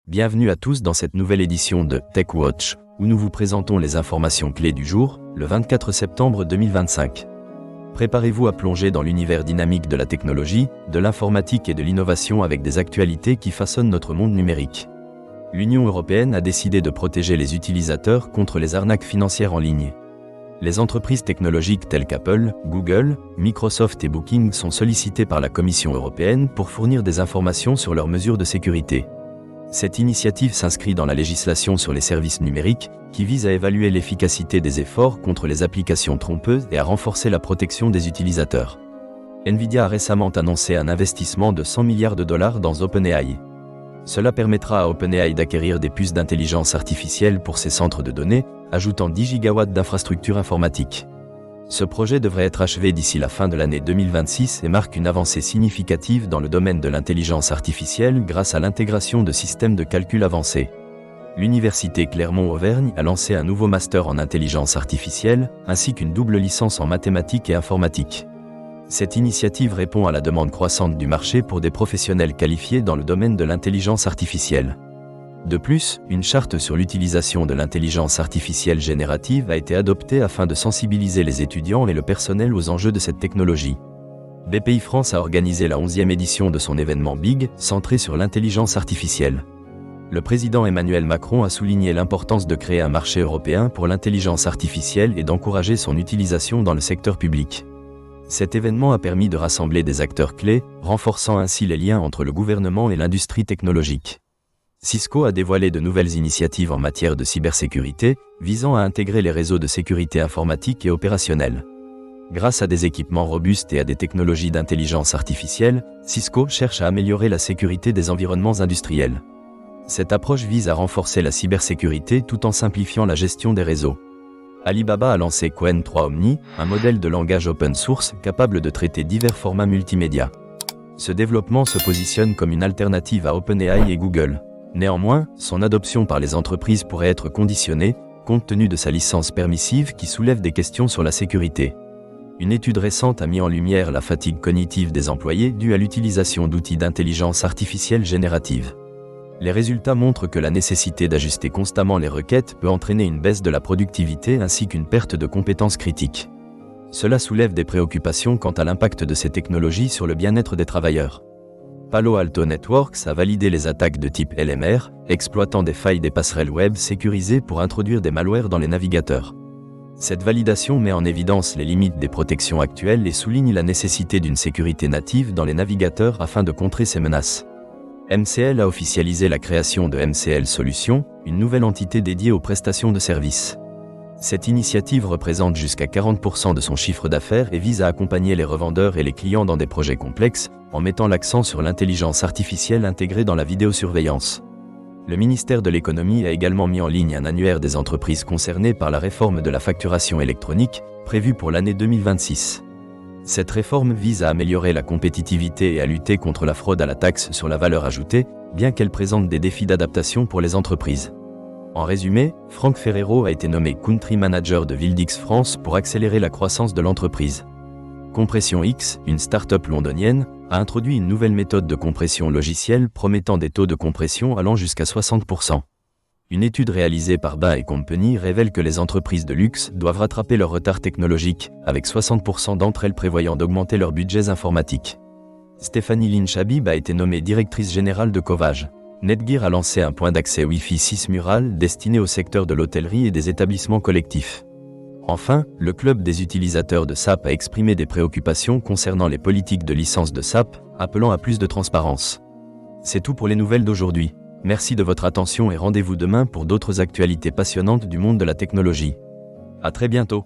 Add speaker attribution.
Speaker 1: Bienvenue à tous dans cette nouvelle édition de TechWatch, où nous vous présentons les informations clés du jour, le 24 septembre 2025. Préparez-vous à plonger dans l'univers dynamique de la technologie, de l'informatique et de l'innovation avec des actualités qui façonnent notre monde numérique. L'Union européenne a décidé de protéger les utilisateurs contre les arnaques financières en ligne. Les entreprises technologiques telles qu'Apple, Google, Microsoft et Booking sont sollicitées par la Commission européenne pour fournir des informations sur leurs mesures de sécurité. Cette initiative s'inscrit dans la législation sur les services numériques, qui vise à évaluer l'efficacité des efforts contre les applications trompeuses et à renforcer la protection des utilisateurs. Nvidia a récemment annoncé un investissement de 100 milliards de dollars dans OpenAI. Cela permettra à OpenAI d'acquérir des puces d'intelligence artificielle pour ses centres de données, ajoutant 10 gigawatts d'infrastructures informatiques. Ce projet devrait être achevé d'ici la fin de l'année 2026 et marque une avancée significative dans le domaine de l'intelligence artificielle grâce à l'intégration de systèmes de calcul avancés. L'Université Clermont-Auvergne a lancé un nouveau master en intelligence artificielle, ainsi qu'une double licence en mathématiques et informatique. Cette initiative répond à la demande croissante du marché pour des professionnels qualifiés dans le domaine de l'intelligence artificielle. De plus, une charte sur l'utilisation de l'intelligence artificielle générative a été adoptée afin de sensibiliser les étudiants et le personnel aux enjeux de cette technologie. BPI France a organisé la 11e édition de son événement Big, centré sur l'intelligence artificielle. Le président Emmanuel Macron a souligné l'importance de créer un marché européen pour l'intelligence artificielle et d'encourager son utilisation dans le secteur public. Cet événement a permis de rassembler des acteurs clés, renforçant ainsi les liens entre le gouvernement et l'industrie technologique. Cisco a dévoilé de nouvelles initiatives en matière de cybersécurité, visant à intégrer les réseaux de sécurité informatique et opérationnelle. Grâce à des équipements robustes et à des technologies d'intelligence artificielle, Cisco cherche à améliorer la sécurité des environnements industriels. Cette approche vise à renforcer la cybersécurité tout en simplifiant la gestion des réseaux. Alibaba a lancé Qwen 3 Omni, un modèle de langage open source capable de traiter divers formats multimédia. Ce développement se positionne comme une alternative à OpenAI et Google. Néanmoins, son adoption par les entreprises pourrait être conditionnée, compte tenu de sa licence permissive qui soulève des questions sur la sécurité. Une étude récente a mis en lumière la fatigue cognitive des employés due à l'utilisation d'outils d'intelligence artificielle générative. Les résultats montrent que la nécessité d'ajuster constamment les requêtes peut entraîner une baisse de la productivité ainsi qu'une perte de compétences critiques. Cela soulève des préoccupations quant à l'impact de ces technologies sur le bien-être des travailleurs. Palo Alto Networks a validé les attaques de type LMR, exploitant des failles des passerelles web sécurisées pour introduire des malwares dans les navigateurs. Cette validation met en évidence les limites des protections actuelles et souligne la nécessité d'une sécurité native dans les navigateurs afin de contrer ces menaces. MCL a officialisé la création de MCL Solutions, une nouvelle entité dédiée aux prestations de services. Cette initiative représente jusqu'à 40% de son chiffre d'affaires et vise à accompagner les revendeurs et les clients dans des projets complexes, en mettant l'accent sur l'intelligence artificielle intégrée dans la vidéosurveillance. Le ministère de l'Économie a également mis en ligne un annuaire des entreprises concernées par la réforme de la facturation électronique, prévue pour l'année 2026. Cette réforme vise à améliorer la compétitivité et à lutter contre la fraude à la taxe sur la valeur ajoutée, bien qu'elle présente des défis d'adaptation pour les entreprises. En résumé, Franck Ferrero a été nommé Country Manager de Vildix France pour accélérer la croissance de l'entreprise. Compression X, une start-up londonienne, a introduit une nouvelle méthode de compression logicielle promettant des taux de compression allant jusqu'à 60%. Une étude réalisée par Bain & Company révèle que les entreprises de luxe doivent rattraper leur retard technologique, avec 60% d'entre elles prévoyant d'augmenter leurs budgets informatiques. Stéphanie Lynch-Habib a été nommée directrice générale de Covage. Netgear a lancé un point d'accès Wi-Fi 6 mural destiné au secteur de l'hôtellerie et des établissements collectifs. Enfin, le club des utilisateurs de SAP a exprimé des préoccupations concernant les politiques de licence de SAP, appelant à plus de transparence. C'est tout pour les nouvelles d'aujourd'hui. Merci de votre attention et rendez-vous demain pour d'autres actualités passionnantes du monde de la technologie. À très bientôt.